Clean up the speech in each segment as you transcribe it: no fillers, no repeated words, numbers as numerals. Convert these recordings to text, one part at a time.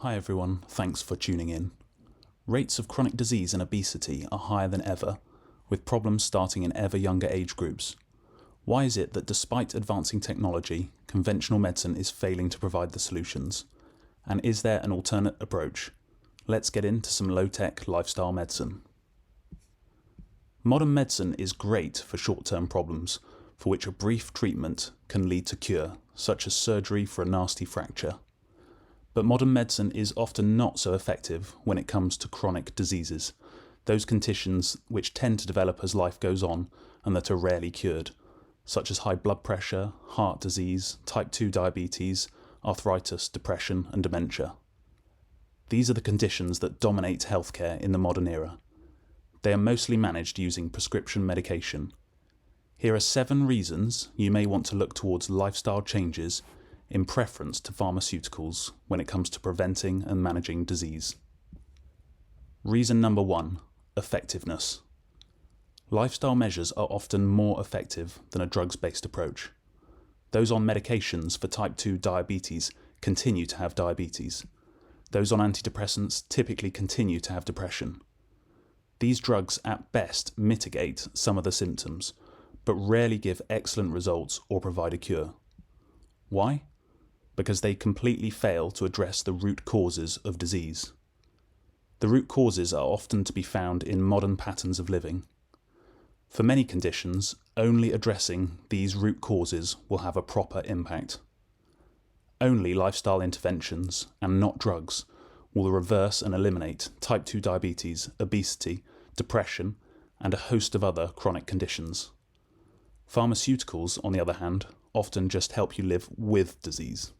Hi everyone, thanks for tuning in. Rates of chronic disease and obesity are higher than ever, with problems starting in ever younger age groups. Why is it that despite advancing technology, conventional medicine is failing to provide the solutions? And is there an alternate approach? Let's get into some low-tech lifestyle medicine. Modern medicine is great for short-term problems, for which a brief treatment can lead to cure, such as surgery for a nasty fracture. But modern medicine is often not so effective when it comes to chronic diseases, those conditions which tend to develop as life goes on and that are rarely cured, such as high blood pressure, heart disease, type 2 diabetes, arthritis, depression and dementia. These are the conditions that dominate healthcare in the modern era. They are mostly managed using prescription medication. Here are 7 reasons you may want to look towards lifestyle changes in preference to pharmaceuticals when it comes to preventing and managing disease. Reason number 1, effectiveness. Lifestyle measures are often more effective than a drugs-based approach. Those on medications for type 2 diabetes continue to have diabetes. Those on antidepressants typically continue to have depression. These drugs at best mitigate some of the symptoms, but rarely give excellent results or provide a cure. Why? Because they completely fail to address the root causes of disease. The root causes are often to be found in modern patterns of living. For many conditions, only addressing these root causes will have a proper impact. Only lifestyle interventions, and not drugs, will reverse and eliminate type 2 diabetes, obesity, depression, and a host of other chronic conditions. Pharmaceuticals, on the other hand, often just help you live with disease.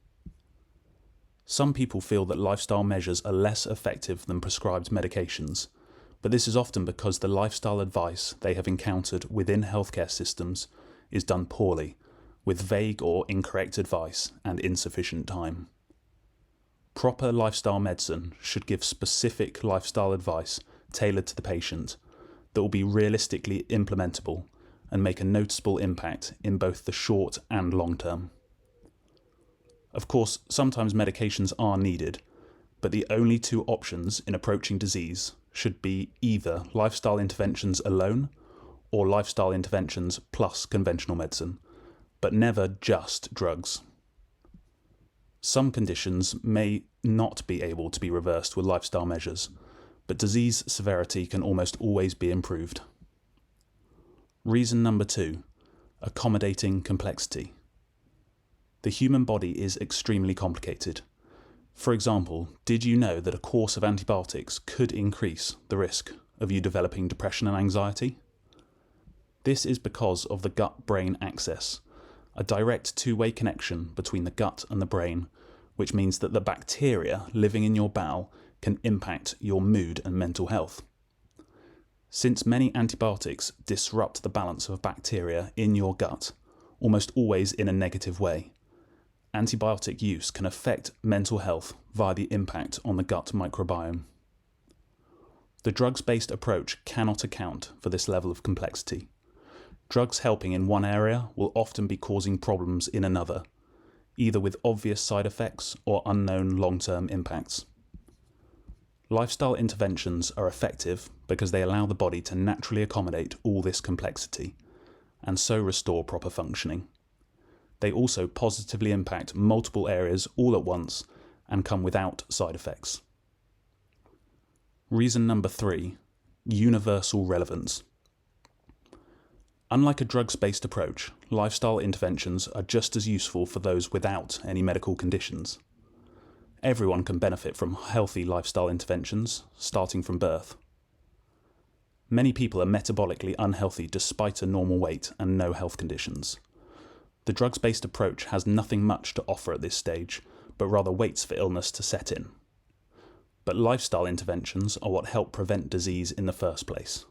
Some people feel that lifestyle measures are less effective than prescribed medications, but this is often because the lifestyle advice they have encountered within healthcare systems is done poorly, with vague or incorrect advice and insufficient time. Proper lifestyle medicine should give specific lifestyle advice tailored to the patient that will be realistically implementable and make a noticeable impact in both the short and long term. Of course, sometimes medications are needed, but the only 2 options in approaching disease should be either lifestyle interventions alone or lifestyle interventions plus conventional medicine, but never just drugs. Some conditions may not be able to be reversed with lifestyle measures, but disease severity can almost always be improved. Reason number 2, accommodating complexity. The human body is extremely complicated. For example, did you know that a course of antibiotics could increase the risk of you developing depression and anxiety? This is because of the gut-brain axis, a direct 2-way connection between the gut and the brain, which means that the bacteria living in your bowel can impact your mood and mental health. Since many antibiotics disrupt the balance of bacteria in your gut, almost always in a negative way, antibiotic use can affect mental health via the impact on the gut microbiome. The drugs-based approach cannot account for this level of complexity. Drugs helping in one area will often be causing problems in another, either with obvious side effects or unknown long-term impacts. Lifestyle interventions are effective because they allow the body to naturally accommodate all this complexity, and so restore proper functioning. They also positively impact multiple areas all at once and come without side effects. Reason number 3, universal relevance. Unlike a drugs-based approach, lifestyle interventions are just as useful for those without any medical conditions. Everyone can benefit from healthy lifestyle interventions, starting from birth. Many people are metabolically unhealthy despite a normal weight and no health conditions. The drugs-based approach has nothing much to offer at this stage, but rather waits for illness to set in. But lifestyle interventions are what help prevent disease in the first place.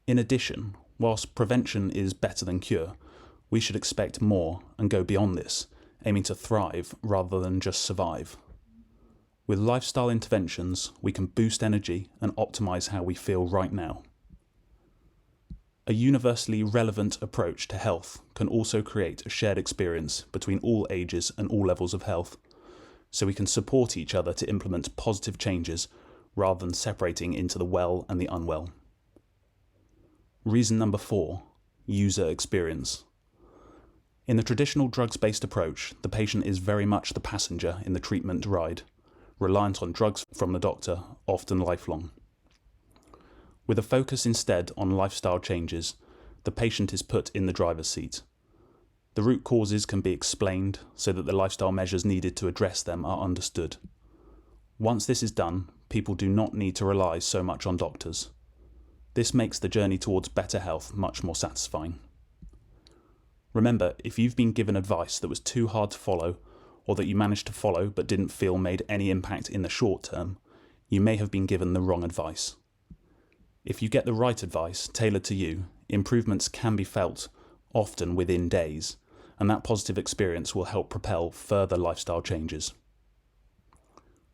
In addition, whilst prevention is better than cure, we should expect more and go beyond this, aiming to thrive rather than just survive. With lifestyle interventions, we can boost energy and optimize how we feel right now. A universally relevant approach to health can also create a shared experience between all ages and all levels of health, so we can support each other to implement positive changes rather than separating into the well and the unwell. Reason number 4, user experience. In the traditional drugs-based approach, the patient is very much the passenger in the treatment ride, reliant on drugs from the doctor, often lifelong. With a focus instead on lifestyle changes, the patient is put in the driver's seat. The root causes can be explained so that the lifestyle measures needed to address them are understood. Once this is done, people do not need to rely so much on doctors. This makes the journey towards better health much more satisfying. Remember, if you've been given advice that was too hard to follow, or that you managed to follow but didn't feel made any impact in the short term, you may have been given the wrong advice. If you get the right advice tailored to you, improvements can be felt, often within days, and that positive experience will help propel further lifestyle changes.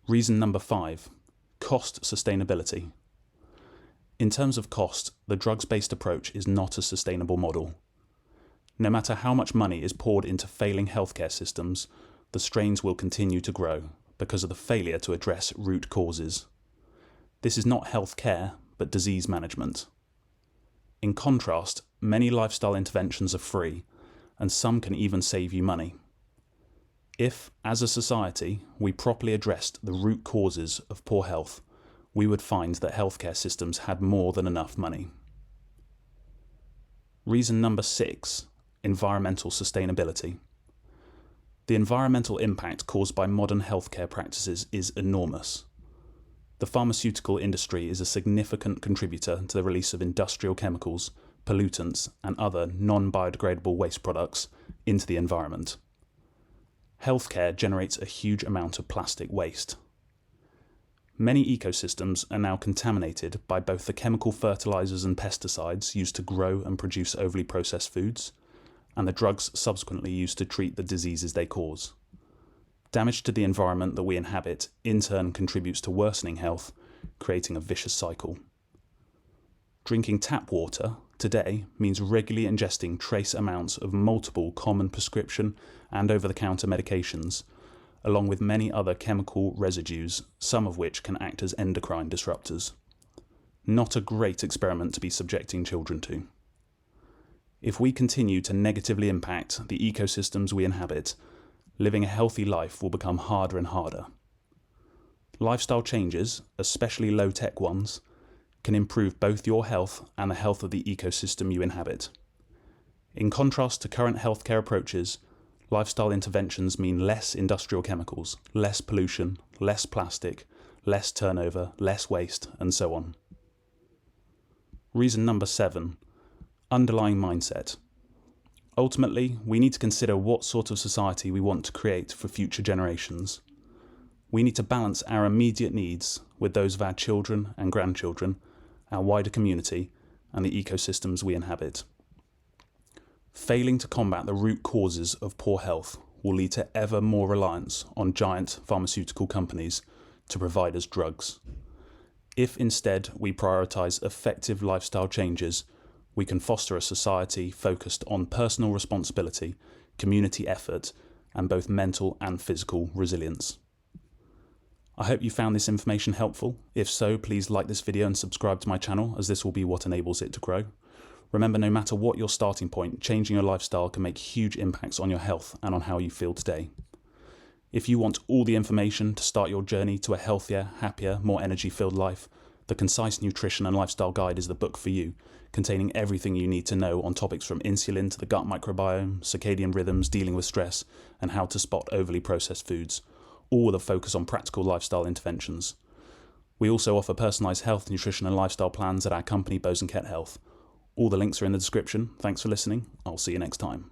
Reason number 5, cost sustainability. In terms of cost, the drugs-based approach is not a sustainable model. No matter how much money is poured into failing healthcare systems, the strains will continue to grow because of the failure to address root causes. This is not healthcare, but disease management. In contrast, many lifestyle interventions are free, and some can even save you money. If, as a society, we properly addressed the root causes of poor health, we would find that healthcare systems had more than enough money. Reason number 6, environmental sustainability. The environmental impact caused by modern healthcare practices is enormous. The pharmaceutical industry is a significant contributor to the release of industrial chemicals, pollutants, and other non-biodegradable waste products into the environment. Healthcare generates a huge amount of plastic waste. Many ecosystems are now contaminated by both the chemical fertilizers and pesticides used to grow and produce overly processed foods, and the drugs subsequently used to treat the diseases they cause. Damage to the environment that we inhabit in turn contributes to worsening health, creating a vicious cycle. Drinking tap water today means regularly ingesting trace amounts of multiple common prescription and over-the-counter medications, along with many other chemical residues, some of which can act as endocrine disruptors. Not a great experiment to be subjecting children to. If we continue to negatively impact the ecosystems we inhabit, living a healthy life will become harder and harder. Lifestyle changes, especially low-tech ones, can improve both your health and the health of the ecosystem you inhabit. In contrast to current healthcare approaches, lifestyle interventions mean less industrial chemicals, less pollution, less plastic, less turnover, less waste, and so on. Reason number 7, underlying mindset. Ultimately, we need to consider what sort of society we want to create for future generations. We need to balance our immediate needs with those of our children and grandchildren, our wider community, and the ecosystems we inhabit. Failing to combat the root causes of poor health will lead to ever more reliance on giant pharmaceutical companies to provide us drugs. If instead we prioritise effective lifestyle changes, we can foster a society focused on personal responsibility, community effort, and both mental and physical resilience. I hope you found this information helpful. If so, please like this video and subscribe to my channel, as this will be what enables it to grow. Remember, no matter what your starting point, changing your lifestyle can make huge impacts on your health and on how you feel today. If you want all the information to start your journey to a healthier, happier, more energy-filled life, the Concise Nutrition and Lifestyle Guide is the book for you, containing everything you need to know on topics from insulin to the gut microbiome, circadian rhythms, dealing with stress, and how to spot overly processed foods, all with a focus on practical lifestyle interventions. We also offer personalised health, nutrition and lifestyle plans at our company Bosanquet Health. All the links are in the description. Thanks for listening. I'll see you next time.